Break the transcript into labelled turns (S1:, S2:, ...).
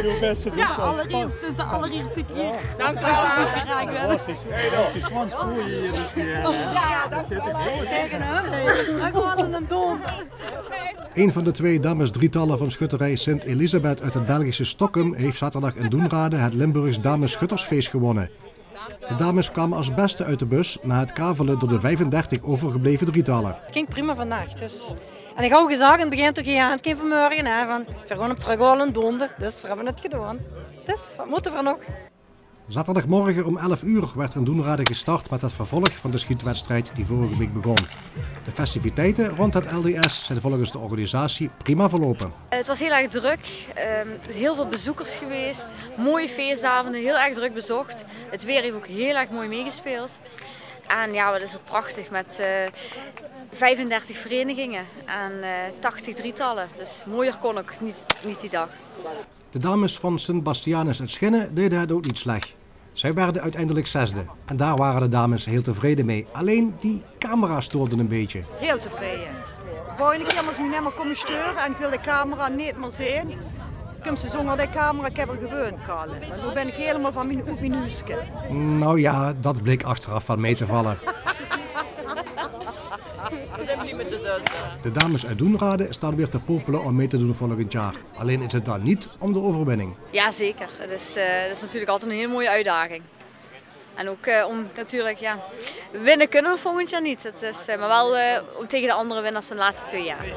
S1: uw beste
S2: Ja, allereerst, het is de allereerste keer. Dank u wel.
S1: Die zwans voel je hier dus weer.
S2: Ja, dank u wel. Tegen hem. We gaan een doom.
S3: Een van de twee dames-drietallen van schutterij Sint Elisabeth uit het Belgische Stokkum heeft zaterdag in Doenrade het Limburgs Dames-Schuttersfeest gewonnen. De dames kwamen als beste uit de bus na het kavelen door de 35 overgebleven drietallen.
S4: Het ging prima vandaag. Dus. En ik had al gezegd, het begint ook aan geen vanmorgen. Hè, van, we gaan op terug en donder, dus we hebben het gedaan. Dus wat moeten we nog?
S3: Zaterdagmorgen om 11 uur werd er in Doenrade gestart met het vervolg van de schietwedstrijd die vorige week begon. De festiviteiten rond het LDS zijn volgens de organisatie prima verlopen.
S5: Het was heel erg druk, heel veel bezoekers geweest, mooie feestavonden, heel erg druk bezocht. Het weer heeft ook heel erg mooi meegespeeld. En ja, het is ook prachtig met 35 verenigingen en 80 drietallen. Dus mooier kon ook niet die dag.
S3: De dames van Sint Bastianus uit Schinnen deden het ook niet slecht. Zij werden uiteindelijk zesde en daar waren de dames heel tevreden mee. Alleen die camera stoorde een beetje.
S6: Heel tevreden. Volgende keer moest ik niet meer komen sturen en ik wil de camera niet meer zien. Kom ze zonder de camera, ik heb er gewoon kallen. Maar nu ben ik helemaal van mijn oepinuuske.
S3: Nou ja, dat bleek achteraf van mee te vallen. De dames uit Doenrade staan weer te popelen om mee te doen volgend jaar. Alleen is het dan niet om de overwinning.
S5: Ja, zeker. Het is natuurlijk altijd een hele mooie uitdaging. En ook om natuurlijk, ja, winnen kunnen we volgend jaar niet. Het is, maar wel tegen de andere winnaars van de laatste 2 jaar.